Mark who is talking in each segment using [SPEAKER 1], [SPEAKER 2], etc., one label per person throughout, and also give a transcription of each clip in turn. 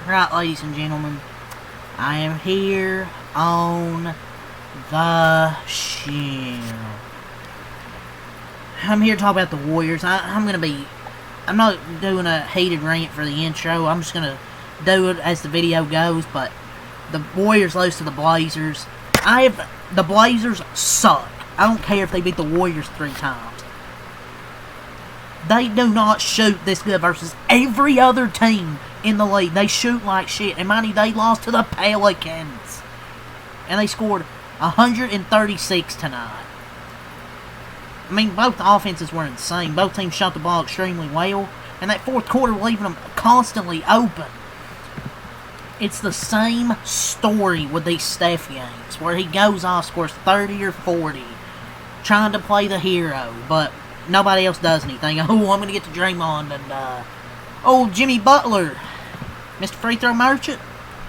[SPEAKER 1] Right, ladies and gentlemen, I am here on the show. I'm here to talk about the Warriors. I'm not doing a heated rant for the intro. I'm just gonna do it as the video goes. But the Warriors lose to the Blazers. The Blazers suck. I don't care if they beat the Warriors 3 times. They do not shoot this good versus every other team in the league. They shoot like shit. And mind you, they lost to the Pelicans. And they scored 136 tonight. I mean, both offenses were insane. Both teams shot the ball extremely well. And that fourth quarter, leaving them constantly open. It's the same story with these Steph games, where he goes off, scores 30 or 40, trying to play the hero, but nobody else does anything. Oh, I'm going to get to Draymond and, Jimmy Butler. Mr. Free Throw Merchant,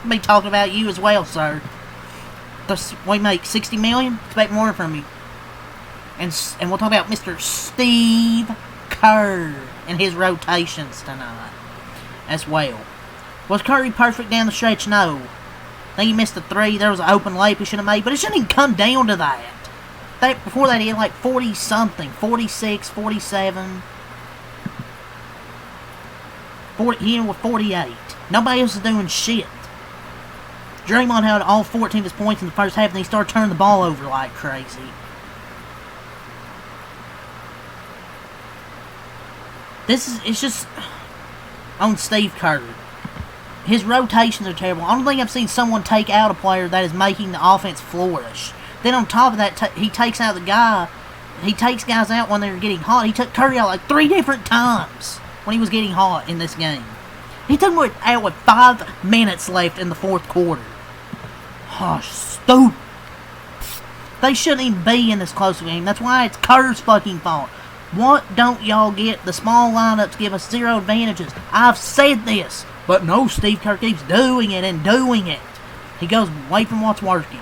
[SPEAKER 1] I'll be talking about you as well, sir. We make $60 million, expect more from you. And we'll talk about Mr. Steve Kerr and his rotations tonight as well. Was Curry perfect down the stretch? No. I think he missed a 3. There was an open layup he should have made, but it shouldn't even come down to that. Before that, he had like 40-something, 46, 47. He ended with 48. Nobody else is doing shit. Draymond had all 14 of his points in the first half, and he started turning the ball over like crazy. It's just on Steve Kerr. His rotations are terrible. I don't think I've seen someone take out a player that is making the offense flourish. Then on top of that, he takes out the guy. He takes guys out when they're getting hot. He took Curry out like 3 different times when he was getting hot in this game. He took him out with 5 minutes left in the fourth quarter. Oh, stupid. They shouldn't even be in this close game. That's why it's Kerr's fucking fault. What don't y'all get? The small lineups give us 0 advantages. I've said this. But no, Steve Kerr keeps doing it and doing it. He goes away from what's working.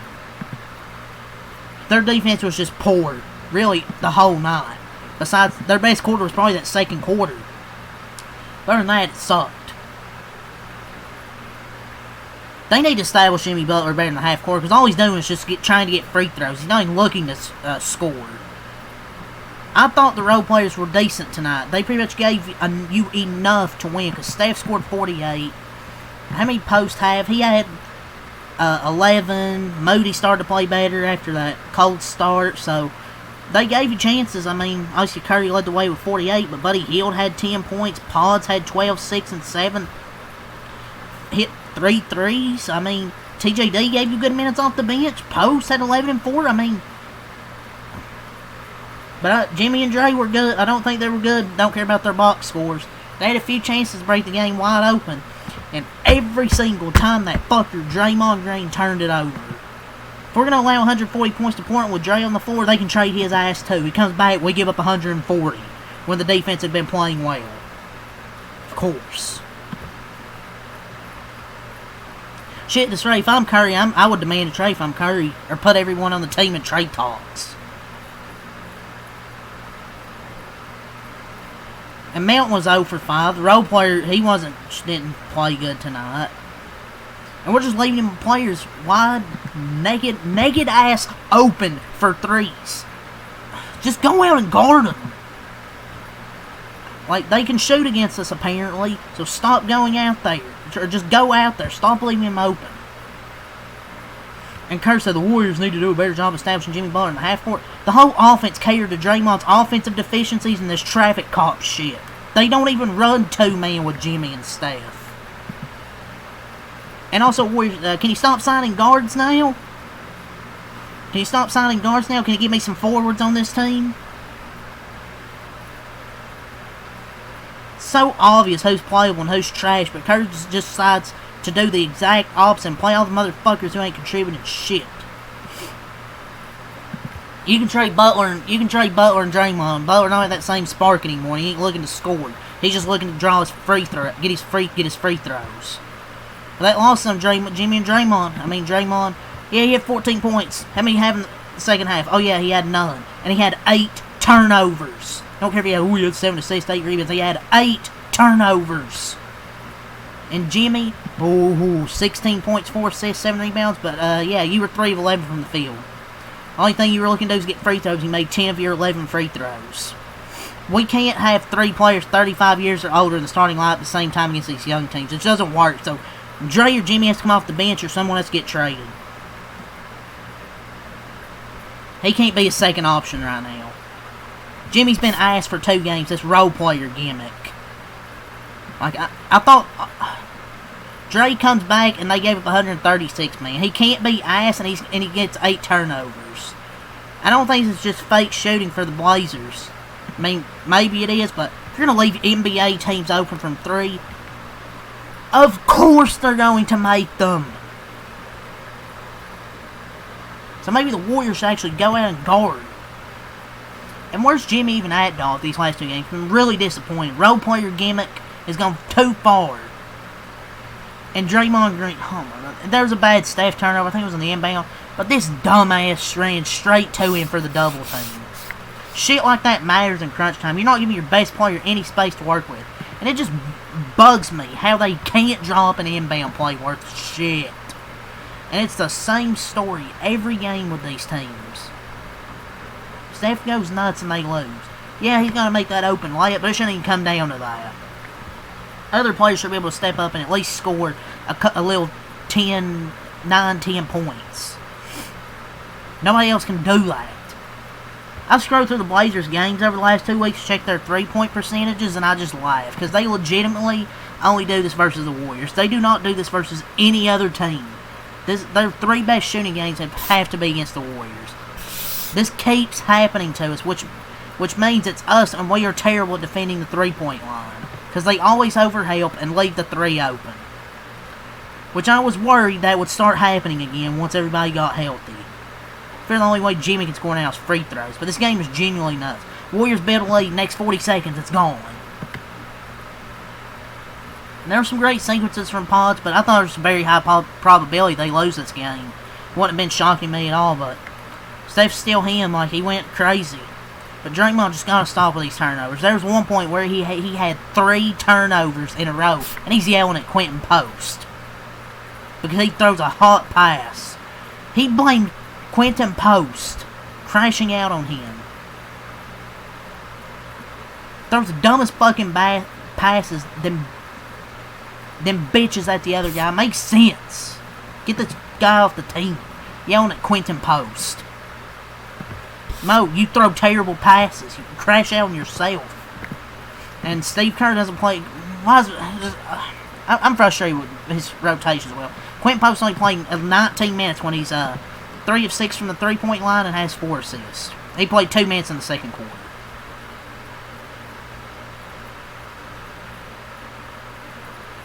[SPEAKER 1] Their defense was just poor, really, the whole night. Besides, their best quarter was probably that second quarter. Other than that, it sucked. They need to establish Jimmy Butler better in the half court, because all he's doing is just trying to get free throws. He's not even looking to score. I thought the role players were decent tonight. They pretty much gave you enough to win, because Steph scored 48. How many posts have? He had 11. Moody started to play better after that cold start, so they gave you chances. I mean, obviously Curry led the way with 48, but Buddy Hield had 10 points. Pods had 12, 6, and 7. Hit 3 threes. I mean, TJD gave you good minutes off the bench. Post had 11 and 4. I mean, but Jimmy and Dre were good. I don't think they were good. Don't care about their box scores. They had a few chances to break the game wide open. And every single time that fucker Draymond Green turned it over. If we're going to allow 140 points to Portland with Dre on the floor, they can trade his ass too. He comes back, we give up 140 when the defense had been playing well. Of course. Shit to trade. If I'm Curry, I would demand a trade if I'm Curry. Or put everyone on the team in trade talks. And Mount was 0 for 5. The role player, didn't play good tonight. And we're just leaving him players wide, naked ass open for 3s. Just go out and guard them. Like, they can shoot against us apparently, so stop going out there. Or just go out there. Stop leaving him open. And Kerr said the Warriors need to do a better job establishing Jimmy Butler in the half court. The whole offense catered to Draymond's offensive deficiencies and this traffic cop shit. They don't even run 2-man with Jimmy and Steph. And also, Warriors, can you stop signing guards now? Can you stop signing guards now? Can you give me some forwards on this team? So obvious who's playable and who's trash, but Kerr just decides to do the exact opposite and play all the motherfuckers who ain't contributing shit. You can trade Butler and Draymond. Butler don't have that same spark anymore. He ain't looking to score. He's just looking to draw his free throw, get his free throws. But that lost some Jimmy and Draymond. I mean Draymond. Yeah, he had 14 points. How many have in the second half? Oh yeah, he had none, and he had 8 turnovers. I don't care if he had 7 assists, 8 rebounds. He had 8 turnovers. And Jimmy Ooh, 16 points, 4 assists, 7 rebounds. But, yeah, you were 3 of 11 from the field. Only thing you were looking to do is get free throws. You made 10 of your 11 free throws. We can't have 3 players 35 years or older in the starting lineup at the same time against these young teams. It doesn't work. So, Dre or Jimmy has to come off the bench or someone has to get traded. He can't be a second option right now. Jimmy's been asked for 2 games. This role player gimmick. Like, I thought Dre comes back and they gave up 136, man. He can't be asked and he gets 8 turnovers. I don't think it's just fake shooting for the Blazers. I mean, maybe it is, but if you're going to leave NBA teams open from 3, of course they're going to make them. So maybe the Warriors should actually go out and guard. And where's Jimmy even at, dog, these last 2 games? Been really disappointed. Role player gimmick has gone too far. And Draymond Green, oh my God. There was a bad Steph turnover. I think it was on the inbound. But this dumbass ran straight to him for the double team. Shit like that matters in crunch time. You're not giving your best player any space to work with. And it just bugs me how they can't draw up an inbound play worth shit. And it's the same story every game with these teams. Steph goes nuts and they lose. Yeah, he's going to make that open layup, but it shouldn't even come down to that. Other players should be able to step up and at least score a little 9, 10 points. Nobody else can do that. I've scrolled through the Blazers games over the last 2 weeks to check their 3-point percentages, and I just laugh. Because they legitimately only do this versus the Warriors. They do not do this versus any other team. Their 3 best shooting games have to be against the Warriors. This keeps happening to us, which means it's us, and we are terrible at defending the 3-point line. Because they always overhelp and leave the 3 open. Which I was worried that would start happening again once everybody got healthy. I feel the only way Jimmy can score now is free throws. But this game is genuinely nuts. Warriors build a lead, next 40 seconds, it's gone. And there were some great sequences from Pods, but I thought there was a very high probability they lose this game. Wouldn't have been shocking me at all, but Steph's still him, like he went crazy. But Draymond just got to stop with these turnovers. There was one point where he had 3 turnovers in a row, and he's yelling at Quentin Post. Because he throws a hot pass. He blamed Quentin Post crashing out on him. Throws the dumbest fucking passes, them bitches at the other guy. Makes sense. Get this guy off the team. Yelling at Quentin Post. Mo, you throw terrible passes. You crash out on yourself. And Steve Kerr doesn't play. I'm frustrated with his rotations as well. Quentin Post only played 19 minutes when he's 3 of 6 from the 3-point line and has 4 assists. He played 2 minutes in the second quarter.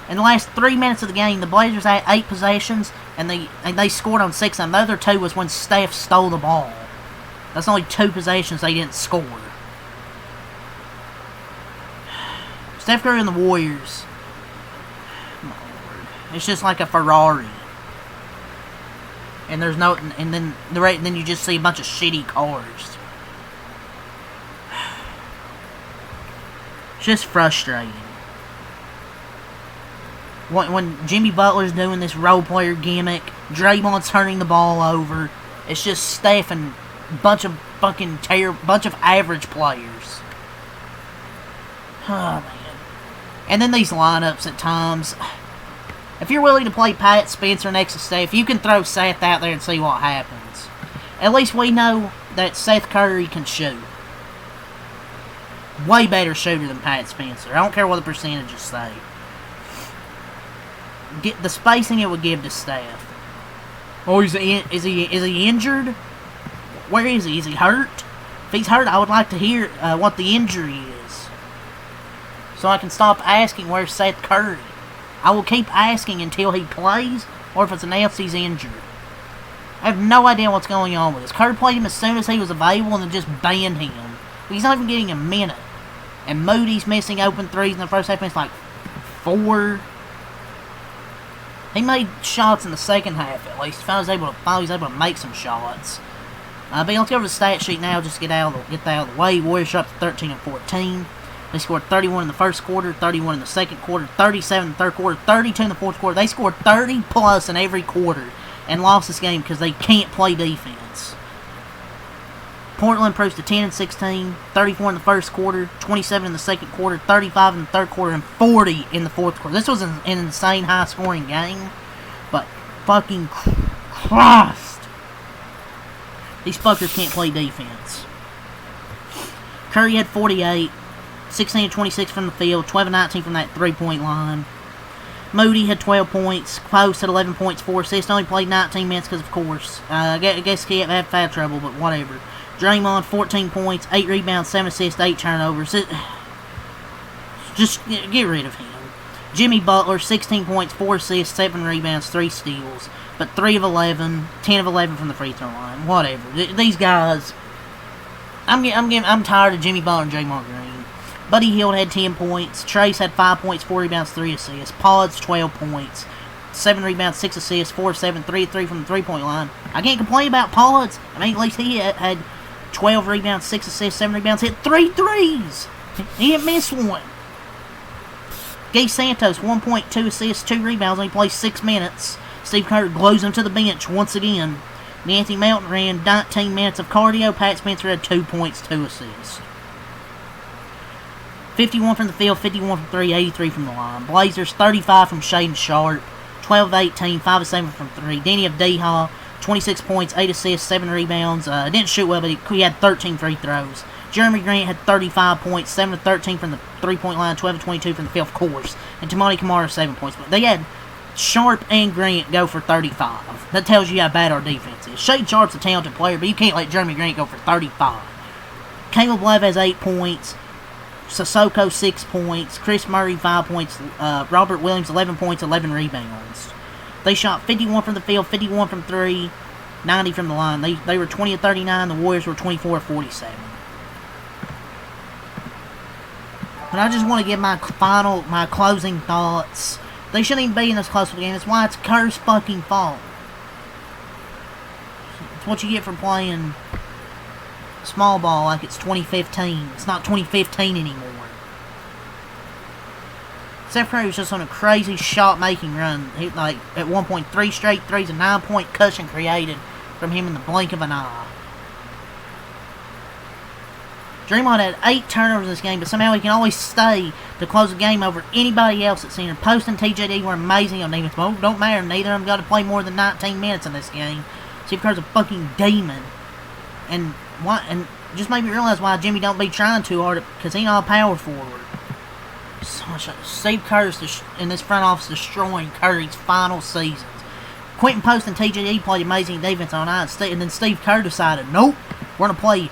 [SPEAKER 1] In the last 3 minutes of the game, the Blazers had 8 possessions, and they scored on 6 of them. The other 2 was when Steph stole the ball. That's only 2 possessions they didn't score. Steph Curry and the Warriors. It's just like a Ferrari. And there's no, and then you just see a bunch of shitty cars. It's just frustrating. When Jimmy Butler's doing this role player gimmick, Draymond's turning the ball over. It's just Steph and bunch of average players. Oh man. And then these lineups at times. If you're willing to play Pat Spencer next to Steph, you can throw Seth out there and see what happens. At least we know that Seth Curry can shoot. Way better shooter than Pat Spencer. I don't care what the percentages say. Get the spacing it would give to Steph. Or is he injured? Where is he? Is he hurt? If he's hurt, I would like to hear what the injury is, so I can stop asking where's Seth Curry. I will keep asking until he plays, or if it's announced he's injured. I have no idea what's going on with this. Curry played him as soon as he was available and then just banned him. He's not even getting a minute. And Moody's missing open threes in the first half. It's like 4. He made shots in the second half at least. If I was able to make some shots. But let's go over the stat sheet now. Just get that out of the way. Warriors are up to 13 and 14. They scored 31 in the first quarter, 31 in the second quarter, 37 in the third quarter, 32 in the fourth quarter. They scored 30 plus in every quarter and lost this game because they can't play defense. Portland improves to 10 and 16, 34 in the first quarter, 27 in the second quarter, 35 in the third quarter, and 40 in the fourth quarter. This was an insane high-scoring game, but fucking Christ, these fuckers can't play defense. Curry had 48, 16 and 26 from the field, 12 and 19 from that three-point line. Moody had 12 points, Post had 11 points, 4 assists, only played 19 minutes because, of course, I guess he had foul trouble, but whatever. Draymond, 14 points, 8 rebounds, 7 assists, 8 turnovers. Just get rid of him. Jimmy Butler, 16 points, 4 assists, 7 rebounds, 3 steals. But 3 of 11, 10 of 11 from the free throw line. Whatever. These guys, I'm tired of Jimmy Butler and Draymond Green. Buddy Hield had 10 points. Trace had 5 points, 4 rebounds, 3 assists. Pods, 12 points, 7 rebounds, 6 assists, 4 of 7, 3 of 3 from the three-point line. I can't complain about Pods. I mean, at least he had 12 rebounds, 6 assists, 7 rebounds, hit 3 threes. He didn't miss one. Gay Santos, 1 point, 2 assists, 2 rebounds, only plays 6 minutes. Steve Kerr glues him to the bench once again. Anthony Melton ran 19 minutes of cardio. Pat Spencer had 2 points, 2 assists. 51 from the field, 51 from 3, 83 from the line. Blazers, 35 from Shaden Sharp, 12 of 18, 5 of 7 from 3. Danny Avdija, 26 points, 8 assists, 7 rebounds. Didn't shoot well, but he had 13 free throws. Jeremy Grant had 35 points, 7 of 13 from the three-point line, 12 of 22 from the field, of course. And Tamani Kamara, 7 points. But they had Sharp and Grant go for 35. That tells you how bad our defense is. Shaden Sharp's a talented player, but you can't let Jeremy Grant go for 35. Caleb Love has 8 points. Sissoko, 6 points. Chris Murray, 5 points. Robert Williams, 11 points, 11 rebounds. They shot 51 from the field, 51 from 3, 90 from the line. They were 20 of 39. The Warriors were 24 of 47. But I just want to give my closing thoughts. They shouldn't even be in this close of a game. That's why it's Kerr's fucking fault. It's what you get for playing small ball like it's 2015. It's not 2015 anymore. Steph Curry was just on a crazy shot-making run. He, at one point, 3 straight threes, a 9-point cushion created from him in the blink of an eye. Draymond had 8 turnovers in this game, but somehow he can always stay to close the game over anybody else at center. Post and TJD were amazing on defense, but don't matter. Neither of them got to play more than 19 minutes in this game. Steve Kerr's a fucking demon. And just made me realize why Jimmy don't be trying too hard, because he not a power forward. So much Steve Kerr's in this front office destroying Curry's final seasons. Quentin Post and TJD played amazing defense on night, and then Steve Kerr decided, nope, we're going to play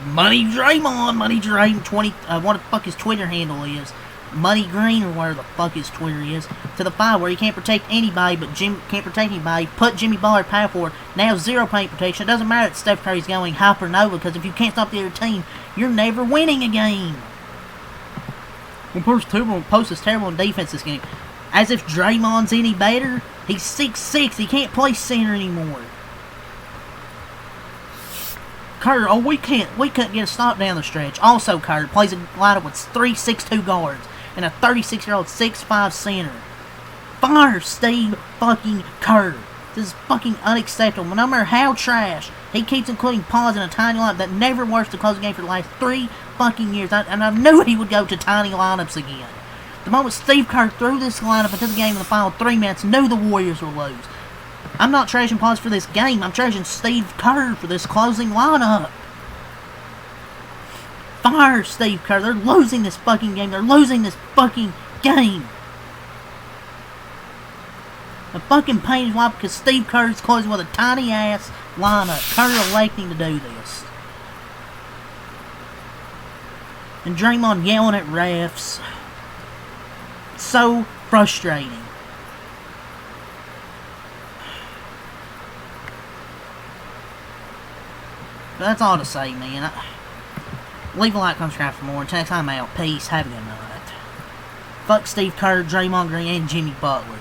[SPEAKER 1] Money Draymond, 20, what the fuck his Twitter handle is, Money Green, or whatever the fuck his Twitter is, to the 5 where he can't protect anybody, but Jim can't protect anybody, put Jimmy Butler power forward, now 0 paint protection. It doesn't matter that Steph Curry's going hypernova, because if you can't stop the other team, you're never winning a game. Well, Post is terrible in defense this game. As if Draymond's any better. He's 6'6", he can't play center anymore. Kerr, we couldn't get a stop down the stretch. Also, Kerr plays a lineup with 3 6'2" guards and a 36-year-old 6'5" center. Fire Steve fucking Kerr. This is fucking unacceptable. No matter how trash, he keeps including pause in a tiny lineup that never works to close the game for the last 3 fucking years. And I knew he would go to tiny lineups again. The moment Steve Kerr threw this lineup into the game in the final 3 minutes, knew the Warriors would lose. I'm not trashing Pause for this game. I'm trashing Steve Kerr for this closing lineup. Fire Steve Kerr. They're losing this fucking game. They're losing this fucking game. The fucking paint is white because Steve Kerr's closing with a tiny ass lineup. Kerr electing to do this. And Draymond yelling at refs. So frustrating. But that's all to say, man. Leave a like, comment, subscribe for more. Until next time, I'm out. Peace. Have a good night. Fuck Steve Kerr, Draymond Green, and Jimmy Butler.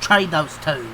[SPEAKER 1] Trade those two.